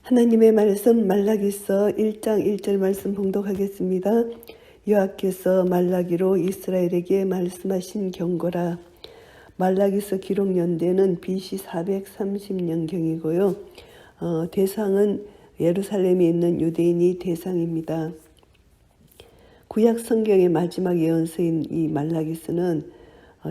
하나님의 말씀 말라기서 1장 1절 말씀 봉독하겠습니다. 여호와께서 말라기로 이스라엘에게 말씀하신 경고라. 말라기서 기록 연대는 BC 430년경이고요. 대상은 예루살렘에 있는 유대인이 대상입니다. 구약 성경의 마지막 예언서인 이 말라기서는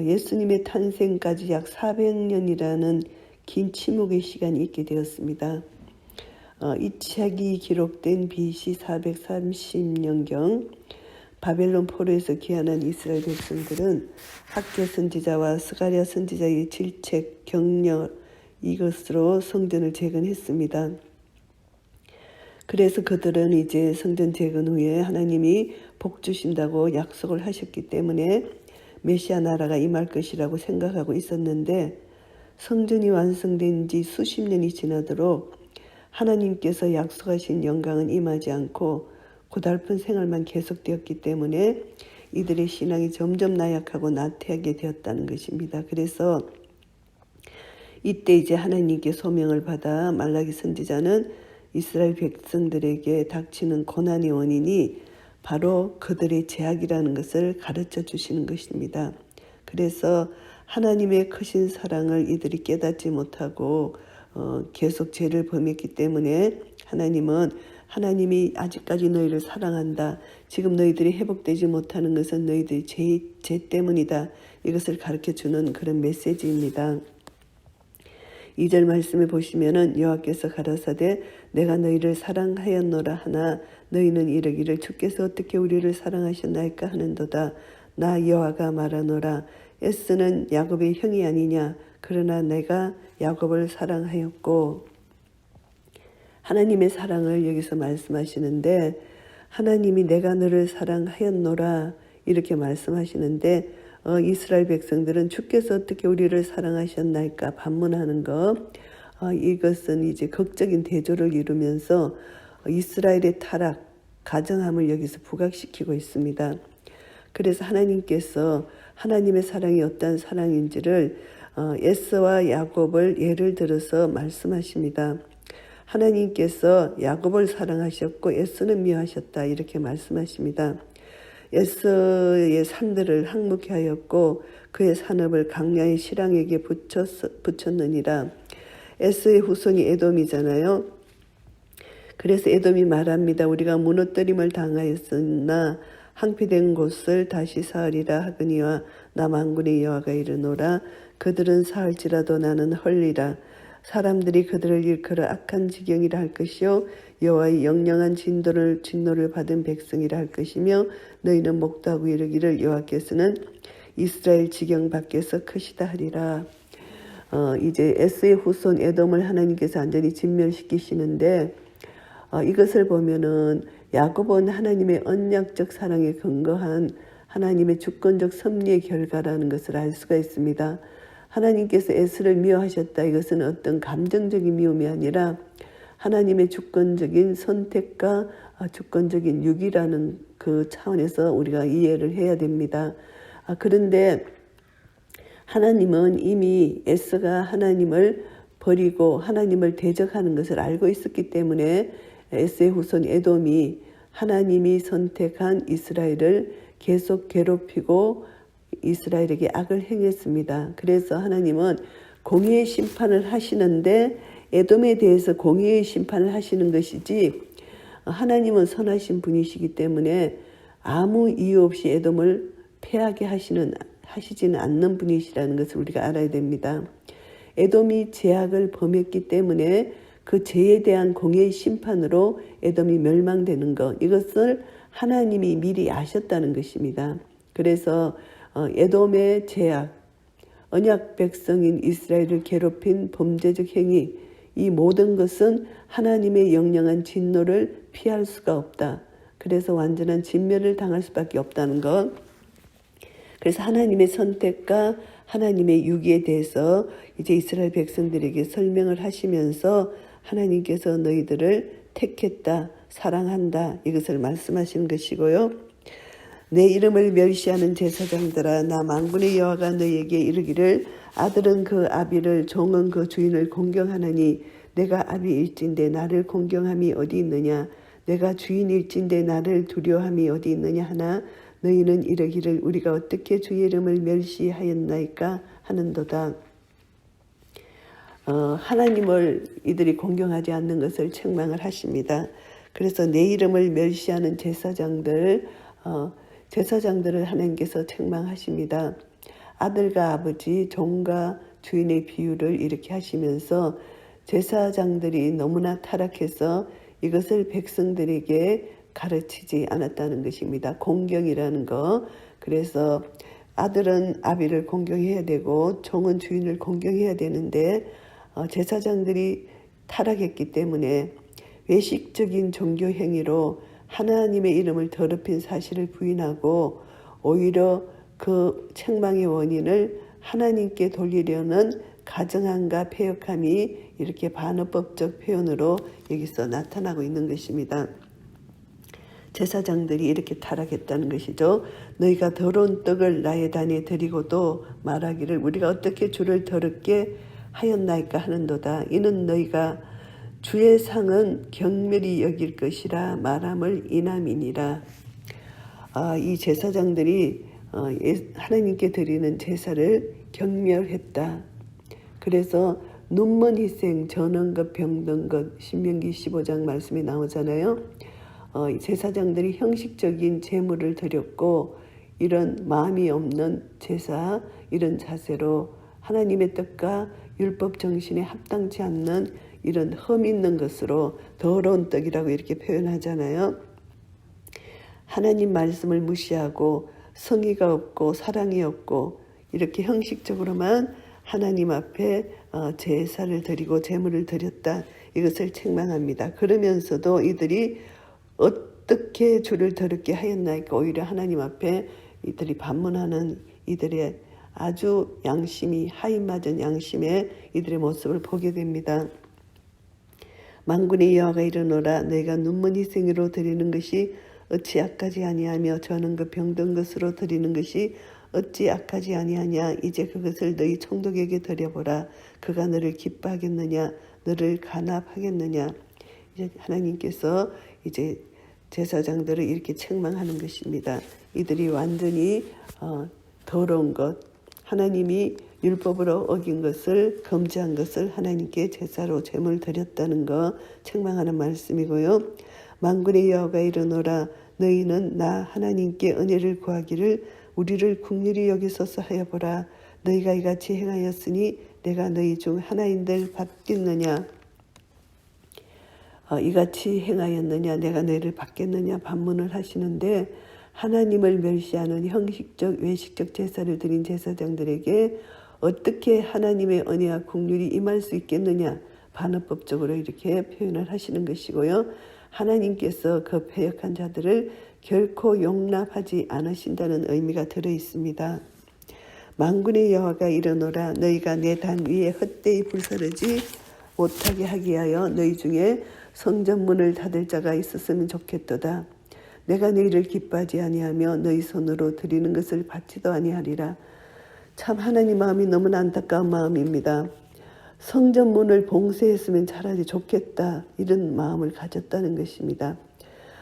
예수님의 탄생까지 약 400년이라는 긴 침묵의 시간이 있게 되었습니다. 이 책이 기록된 BC 430년경 바벨론 포로에서 귀환한 이스라엘 백성들은 학개 선지자와 스가랴 선지자의 질책, 격려 이것으로 성전을 재건했습니다. 그래서 그들은 이제 성전 재건 후에 하나님이 복 주신다고 약속을 하셨기 때문에 메시아 나라가 임할 것이라고 생각하고 있었는데, 성전이 완성된 지 수십 년이 지나도록 하나님께서 약속하신 영광은 임하지 않고 고달픈 생활만 계속되었기 때문에 이들의 신앙이 점점 나약하고 나태하게 되었다는 것입니다. 그래서 이때 이제 하나님께 소명을 받아 말라기 선지자는 이스라엘 백성들에게 닥치는 고난의 원인이 바로 그들의 죄악이라는 것을 가르쳐 주시는 것입니다. 그래서 하나님의 크신 사랑을 이들이 깨닫지 못하고 계속 죄를 범했기 때문에 하나님이 아직까지 너희를 사랑한다. 지금 너희들이 회복되지 못하는 것은 너희들의 죄 때문이다. 이것을 가르쳐주는 그런 메시지입니다. 2절 말씀에 보시면은 여호와께서 가라사대 내가 너희를 사랑하였노라 하나 너희는 이르기를 주께서 어떻게 우리를 사랑하셨나이까 하는도다. 나 여호와가 말하노라. 에스는 야곱의 형이 아니냐. 그러나 내가 야곱을 사랑하였고, 하나님의 사랑을 여기서 말씀하시는데, 하나님이 내가 너를 사랑하였노라 이렇게 말씀하시는데, 이스라엘 백성들은 주께서 어떻게 우리를 사랑하셨나이까 반문하는 것, 이것은 이제 극적인 대조를 이루면서 이스라엘의 타락, 가정함을 여기서 부각시키고 있습니다. 그래서 하나님께서 하나님의 사랑이 어떠한 사랑인지를 에서와 야곱을 예를 들어서 말씀하십니다. 하나님께서 야곱을 사랑하셨고 에서는 미워하셨다 이렇게 말씀하십니다. 에서의 산들을 항목케 하였고 그의 산업을 강야의 실랑에게 붙였느니라. 에서의 후손이 에돔이잖아요. 그래서 에돔이 말합니다. 우리가 무너뜨림을 당하였으나 항피된 곳을 다시 사으리라 하거니와 나 만군의 여호와가 이르노라. 그들은 사을지라도 나는 헐리라. 사람들이 그들을 일컬어 악한 지경이라 할 것이요 여호와의 영영한 진노를 받은 백성이라 할 것이며 너희는 목도하고 이르기를 여호와께서는 이스라엘 지경 밖에서 크시다 하리라. 이제 에스의 후손 에돔을 하나님께서 완전히 진멸시키시는데, 이것을 보면은 야곱은 하나님의 언약적 사랑에 근거한 하나님의 주권적 섭리의 결과라는 것을 알 수가 있습니다. 하나님께서 에스를 미워하셨다. 이것은 어떤 감정적인 미움이 아니라 하나님의 주권적인 선택과 주권적인 유기라는 그 차원에서 우리가 이해를 해야 됩니다. 그런데 하나님은 이미 에스가 하나님을 버리고 하나님을 대적하는 것을 알고 있었기 때문에 에스의 후손 에돔이 하나님이 선택한 이스라엘을 계속 괴롭히고 이스라엘에게 악을 행했습니다. 그래서 하나님은 공의의 심판을 하시는데 에돔에 대해서 공의의 심판을 하시는 것이지, 하나님은 선하신 분이시기 때문에 아무 이유 없이 에돔을 패하게 하시지는 않는 분이시라는 것을 우리가 알아야 됩니다. 에돔이 죄악을 범했기 때문에 그 죄에 대한 공의의 심판으로 에돔이 멸망되는 것, 이것을 하나님이 미리 아셨다는 것입니다. 그래서 에돔의 죄악, 언약 백성인 이스라엘을 괴롭힌 범죄적 행위, 이 모든 것은 하나님의 영영한 진노를 피할 수가 없다. 그래서 완전한 진멸을 당할 수밖에 없다는 것. 그래서 하나님의 선택과 하나님의 유기에 대해서 이제 이스라엘 백성들에게 설명을 하시면서 하나님께서 너희들을 택했다, 사랑한다, 이것을 말씀하시는 것이고요. 내 이름을 멸시하는 제사장들아, 나 만군의 여호와가 너희에게 이르기를 아들은 그 아비를 종은 그 주인을 공경하나니 내가 아비일진데 나를 공경함이 어디 있느냐. 내가 주인일진데 나를 두려워함이 어디 있느냐 하나 너희는 이르기를 우리가 어떻게 주의 이름을 멸시하였나이까 하는도다. 하나님을 이들이 공경하지 않는 것을 책망을 하십니다. 그래서 내 이름을 멸시하는 제사장들을 하나님께서 책망하십니다. 아들과 아버지, 종과 주인의 비유를 이렇게 하시면서 제사장들이 너무나 타락해서 이것을 백성들에게 가르치지 않았다는 것입니다. 공경이라는 거. 그래서 아들은 아비를 공경해야 되고 종은 주인을 공경해야 되는데 제사장들이 타락했기 때문에 외식적인 종교 행위로 하나님의 이름을 더럽힌 사실을 부인하고 오히려 그 책망의 원인을 하나님께 돌리려는 가증함과 패역함이 이렇게 반어법적 표현으로 여기서 나타나고 있는 것입니다. 제사장들이 이렇게 타락했다는 것이죠. 너희가 더러운 떡을 나의 단에 드리고도 말하기를 우리가 어떻게 주를 더럽게 하였나이까 하는도다. 이는 너희가 주의 상은 경멸히 여길 것이라 말함을 인함이니라. 이 제사장들이 하나님께 드리는 제사를 경멸했다. 그래서 눈먼 희생, 전원 것, 병든 것, 신명기 15장 말씀이 나오잖아요. 제사장들이 형식적인 제물을 드렸고 이런 마음이 없는 제사, 이런 자세로 하나님의 뜻과 율법 정신에 합당치 않는 이런 흠 있는 것으로 더러운 떡이라고 이렇게 표현하잖아요. 하나님 말씀을 무시하고 성의가 없고 사랑이 없고 이렇게 형식적으로만 하나님 앞에 제사를 드리고 제물을 드렸다. 이것을 책망합니다. 그러면서도 이들이 어떻게 주를 더럽게 하였나이까 오히려 하나님 앞에 이들이 반문하는 이들의 아주 양심이 하인맞은 양심의 이들의 모습을 보게 됩니다. 만군의 여호와가 이르노라 너희가 눈먼 희생으로 드리는 것이 어찌 악하지 아니하며 저는 그 병든 것으로 드리는 것이 어찌 악하지 아니하냐. 이제 그것을 너희 총독에게 드려보라. 그가 너를 기뻐하겠느냐 너를 간합하겠느냐. 이제 하나님께서 이제 제사장들을 이렇게 책망하는 것입니다. 이들이 완전히 더러운 것, 하나님이 율법으로 어긴 것을 금지한 것을 하나님께 제사로 제물 드렸다는 거 책망하는 말씀이고요. 만군의 여호와가 이르노라 너희는 나 하나님께 은혜를 구하기를 우리를 긍휼히 여기소서 하여 보라. 너희가 이같이 행하였으니 내가 너희 중 하나인들 받겠느냐. 이같이 행하였느냐 내가 너희를 받겠느냐 반문을 하시는데 하나님을 멸시하는 형식적 외식적 제사를 드린 제사장들에게 어떻게 하나님의 은혜와 긍휼이 임할 수 있겠느냐 반어법적으로 이렇게 표현을 하시는 것이고요. 하나님께서 그 패역한 자들을 결코 용납하지 않으신다는 의미가 들어있습니다. 만군의 여호와가 이르노라 너희가 내 단 위에 헛되이 불사르지 못하게 하기 위하여 너희 중에 성전문을 닫을 자가 있었으면 좋겠도다. 내가 너희를 기뻐하지 아니하며 너희 손으로 드리는 것을 받지도 아니하리라. 참 하나님 마음이 너무나 안타까운 마음입니다. 성전문을 봉쇄했으면 차라리 좋겠다 이런 마음을 가졌다는 것입니다.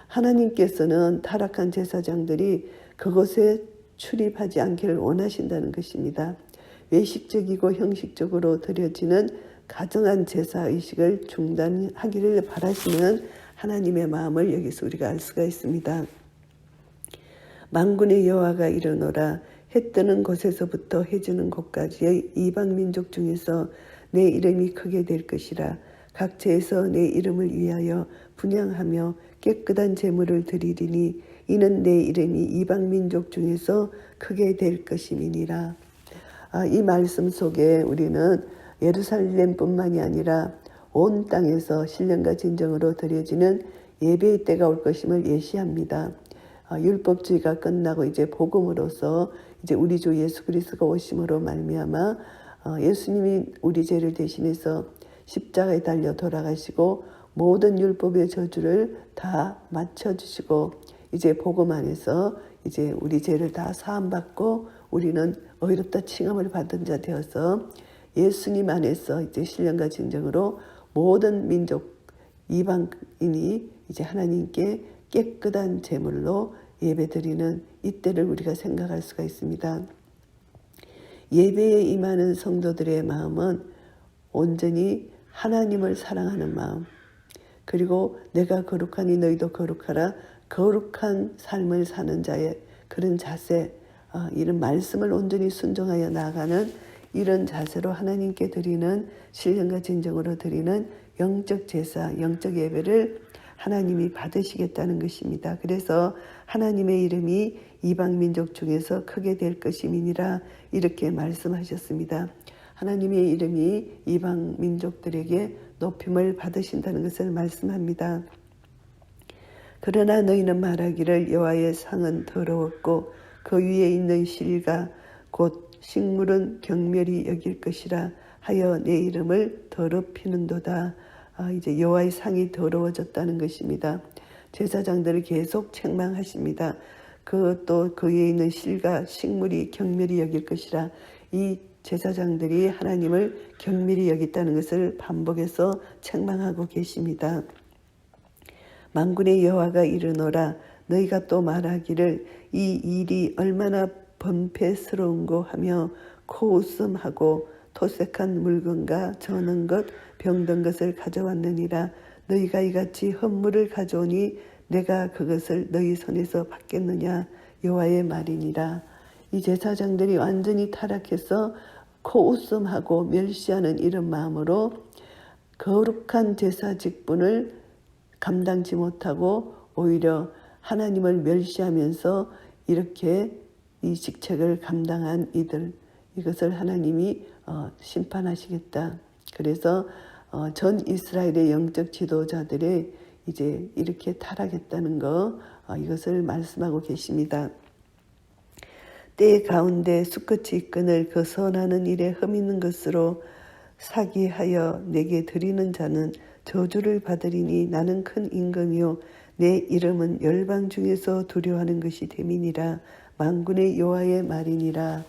하나님께서는 타락한 제사장들이 그곳에 출입하지 않기를 원하신다는 것입니다. 외식적이고 형식적으로 드려지는 가정한 제사의식을 중단하기를 바라시는 하나님의 마음을 여기서 우리가 알 수가 있습니다. 만군의 여호와가 이르노라 해 뜨는 곳에서부터 해 지는 곳까지의 이방 민족 중에서 내 이름이 크게 될 것이라. 각처에서 내 이름을 위하여 분향하며 깨끗한 제물을 드리리니 이는 내 이름이 이방 민족 중에서 크게 될 것임이니라. 이 말씀 속에 우리는 예루살렘뿐만이 아니라 온 땅에서 신령과 진정으로 드려지는 예배의 때가 올 것임을 예시합니다. 율법주의가 끝나고 이제 복음으로서 이제 우리 주 예수 그리스도가 오심으로 말미암아 예수님이 우리 죄를 대신해서 십자가에 달려 돌아가시고 모든 율법의 저주를 다 맞춰주시고 이제 복음 안에서 이제 우리 죄를 다 사함받고 우리는 의롭다 칭함을 받은 자 되어서 예수님 안에서 이제 신령과 진정으로 모든 민족 이방인이 이제 하나님께 깨끗한 제물로 예배드리는 이때를 우리가 생각할 수가 있습니다. 예배에 임하는 성도들의 마음은 온전히 하나님을 사랑하는 마음, 그리고 내가 거룩하니 너희도 거룩하라, 거룩한 삶을 사는 자의 그런 자세, 이런 말씀을 온전히 순종하여 나아가는 이런 자세로 하나님께 드리는, 신령과 진정으로 드리는 영적 제사, 영적 예배를 하나님이 받으시겠다는 것입니다. 그래서 하나님의 이름이 이방 민족 중에서 크게 될 것임이니라 이렇게 말씀하셨습니다. 하나님의 이름이 이방 민족들에게 높임을 받으신다는 것을 말씀합니다. 그러나 너희는 말하기를 여호와의 상은 더러웠고 그 위에 있는 실과 곧 식물은 경멸히 여길 것이라 하여 내 이름을 더럽히는도다. 이제 여호와의 상이 더러워졌다는 것입니다. 제사장들을 계속 책망하십니다. 또 그 위에 있는 실과 식물이 경멸히 여길 것이라, 이 제사장들이 하나님을 경멸히 여겼다는 것을 반복해서 책망하고 계십니다. 만군의 여호와가 이르노라, 너희가 또 말하기를 이 일이 얼마나 번패스러운고 하며 코웃음하고 토색한 물건과 저는 것 병든 것을 가져왔느니라. 너희가 이같이 헌물을 가져오니 내가 그것을 너희 손에서 받겠느냐, 여호와의 말이니라. 이 제사장들이 완전히 타락해서 코웃음하고 멸시하는 이런 마음으로 거룩한 제사 직분을 감당치 못하고 오히려 하나님을 멸시하면서 이렇게 이 직책을 감당한 이들, 이것을 하나님이 심판하시겠다. 그래서 전 이스라엘의 영적 지도자들이 이제 이렇게 타락했다는 거, 이것을 말씀하고 계십니다. 때 가운데 수컷이 이끈을 그 선하는 일에 흠있는 것으로 사기하여 내게 드리는 자는 저주를 받으리니 나는 큰 임금이요 내 이름은 열방 중에서 두려워하는 것이 됨이니라. 만군의 여호와의 말이니라.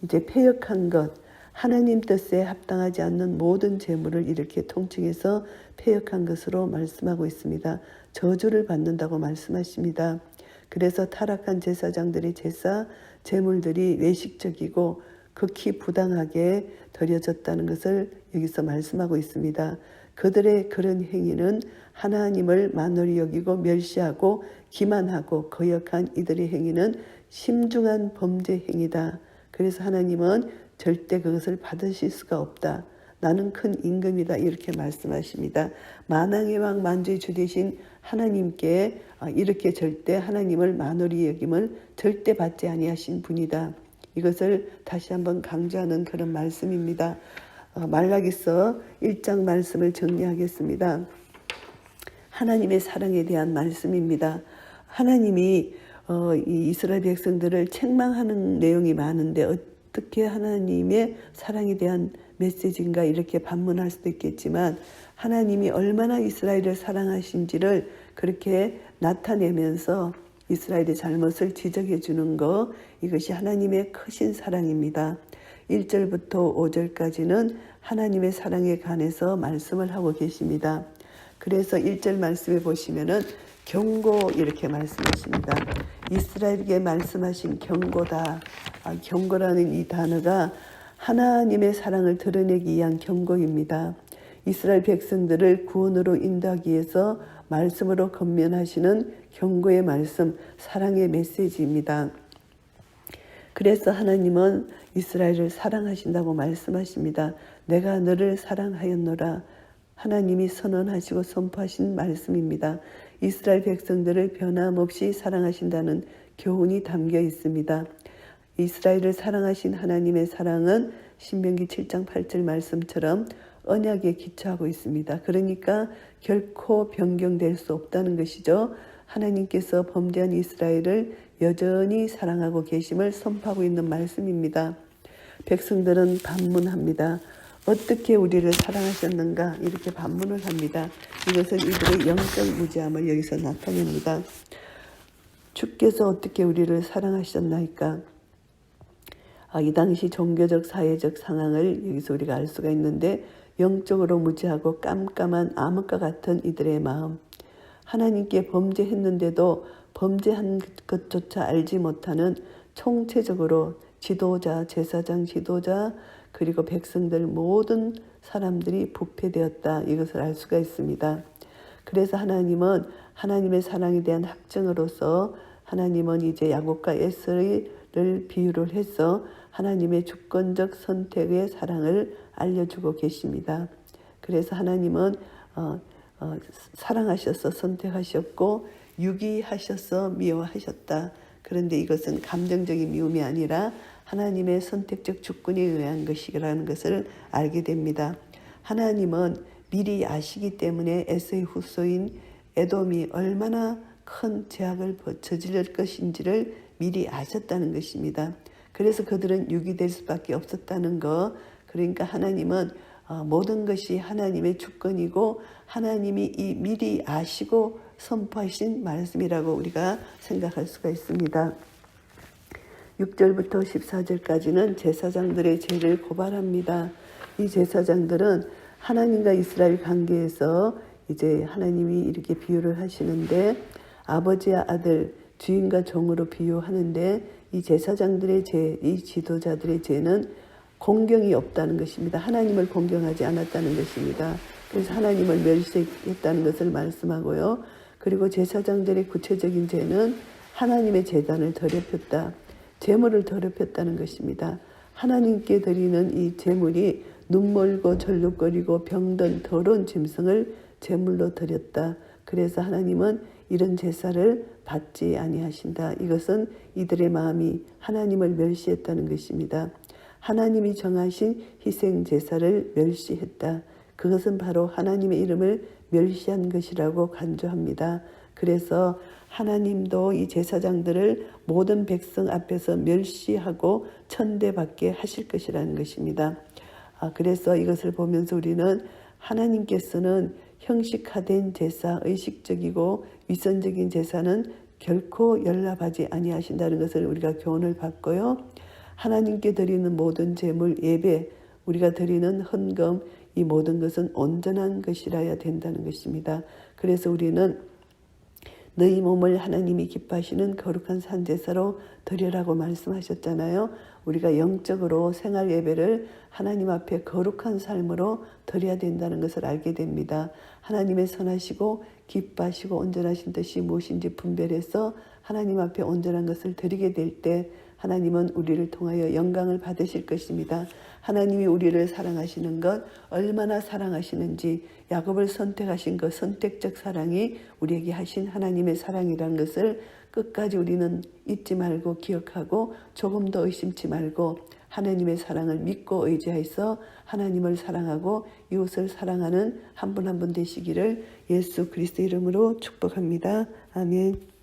이제 패역한 것, 하나님 뜻에 합당하지 않는 모든 재물을 이렇게 통칭해서 패역한 것으로 말씀하고 있습니다. 저주를 받는다고 말씀하십니다. 그래서 타락한 제사장들의 제사, 재물들이 외식적이고 극히 부당하게 드려졌다는 것을 여기서 말씀하고 있습니다. 그들의 그런 행위는 하나님을 만홀히 여기고 멸시하고 기만하고 거역한 이들의 행위는 심중한 범죄 행위다. 그래서 하나님은 절대 그것을 받으실 수가 없다. 나는 큰 임금이다. 이렇게 말씀하십니다. 만왕의 왕 만주의 주 되신 하나님께 이렇게 절대 하나님을 만홀히 여김을 절대 받지 아니하신 분이다. 이것을 다시 한번 강조하는 그런 말씀입니다. 말라기서 1장 말씀을 정리하겠습니다. 하나님의 사랑에 대한 말씀입니다. 하나님이 이 이스라엘 백성들을 책망하는 내용이 많은데 어떻게 하나님의 사랑에 대한 메시지인가 이렇게 반문할 수도 있겠지만, 하나님이 얼마나 이스라엘을 사랑하신지를 그렇게 나타내면서 이스라엘의 잘못을 지적해 주는 것, 이것이 하나님의 크신 사랑입니다. 1절부터 5절까지는 하나님의 사랑에 관해서 말씀을 하고 계십니다. 그래서 1절 말씀에 보시면은 경고 이렇게 말씀하십니다. 이스라엘에게 말씀하신 경고다. 경고라는 이 단어가 하나님의 사랑을 드러내기 위한 경고입니다. 이스라엘 백성들을 구원으로 인도하기 위해서 말씀으로 권면하시는 경고의 말씀, 사랑의 메시지입니다. 그래서 하나님은 이스라엘을 사랑하신다고 말씀하십니다. 내가 너를 사랑하였노라. 하나님이 선언하시고 선포하신 말씀입니다. 이스라엘 백성들을 변함없이 사랑하신다는 교훈이 담겨 있습니다. 이스라엘을 사랑하신 하나님의 사랑은 신명기 7장 8절 말씀처럼 언약에 기초하고 있습니다. 그러니까 결코 변경될 수 없다는 것이죠. 하나님께서 범죄한 이스라엘을 여전히 사랑하고 계심을 선포하고 있는 말씀입니다. 백성들은 반문합니다. 어떻게 우리를 사랑하셨는가 이렇게 반문을 합니다. 이것은 이들의 영적 무지함을 여기서 나타냅니다. 주께서 어떻게 우리를 사랑하셨나이까? 이 당시 종교적 사회적 상황을 여기서 우리가 알 수가 있는데, 영적으로 무지하고 깜깜한 암흑과 같은 이들의 마음, 하나님께 범죄했는데도 범죄한 것조차 알지 못하는 총체적으로 지도자, 제사장 지도자, 그리고 백성들 모든 사람들이 부패되었다. 이것을 알 수가 있습니다. 그래서 하나님은 하나님의 사랑에 대한 확증으로서 하나님은 이제 야곱과 에서를 비유를 해서 하나님의 주권적 선택의 사랑을 알려주고 계십니다. 그래서 하나님은 사랑하셔서 선택하셨고 유기하셔서 미워하셨다. 그런데 이것은 감정적인 미움이 아니라 하나님의 선택적 주권에 의한 것이라는 것을 알게 됩니다. 하나님은 미리 아시기 때문에 에서의 후손인 에돔이 얼마나 큰 죄악을 저지를 것인지를 미리 아셨다는 것입니다. 그래서 그들은 유기될 수밖에 없었다는 것. 그러니까 하나님은 모든 것이 하나님의 주권이고 하나님이 이 미리 아시고 선포하신 말씀이라고 우리가 생각할 수가 있습니다. 6절부터 14절까지는 제사장들의 죄를 고발합니다. 이 제사장들은 하나님과 이스라엘 관계에서 이제 하나님이 이렇게 비유를 하시는데 아버지와 아들, 주인과 종으로 비유하는데 이 제사장들의 죄, 이 지도자들의 죄는 공경이 없다는 것입니다. 하나님을 공경하지 않았다는 것입니다. 그래서 하나님을 멸시했다는 것을 말씀하고요. 그리고 제사장들의 구체적인 죄는 하나님의 제단을 더럽혔다. 제물을 더럽혔다는 것입니다. 하나님께 드리는 이 제물이 눈멀고 절룩거리고 병든 더러운 짐승을 제물로 드렸다. 그래서 하나님은 이런 제사를 받지 아니하신다. 이것은 이들의 마음이 하나님을 멸시했다는 것입니다. 하나님이 정하신 희생 제사를 멸시했다. 그것은 바로 하나님의 이름을 멸시한 것이라고 간주합니다. 그래서 하나님도 이 제사장들을 모든 백성 앞에서 멸시하고 천대받게 하실 것이라는 것입니다. 그래서 이것을 보면서 우리는 하나님께서는 형식화된 제사, 의식적이고 위선적인 제사는 결코 연락하지 아니하신다는 것을 우리가 교훈을 받고요. 하나님께 드리는 모든 제물, 예배, 우리가 드리는 헌금, 이 모든 것은 온전한 것이라야 된다는 것입니다. 그래서 우리는 너희 몸을 하나님이 기뻐하시는 거룩한 산제사로 드리라고 말씀하셨잖아요. 우리가 영적으로 생활 예배를 하나님 앞에 거룩한 삶으로 드려야 된다는 것을 알게 됩니다. 하나님의 선하시고 기뻐하시고 온전하신 뜻이 무엇인지 분별해서 하나님 앞에 온전한 것을 드리게 될 때 하나님은 우리를 통하여 영광을 받으실 것입니다. 하나님이 우리를 사랑하시는 것, 얼마나 사랑하시는지 야곱을 선택하신 것, 선택적 사랑이 우리에게 하신 하나님의 사랑이라는 것을 끝까지 우리는 잊지 말고 기억하고 조금 더 의심치 말고 하나님의 사랑을 믿고 의지해서 하나님을 사랑하고 이웃을 사랑하는 한 분 한 분 되시기를 예수 그리스도 이름으로 축복합니다. 아멘.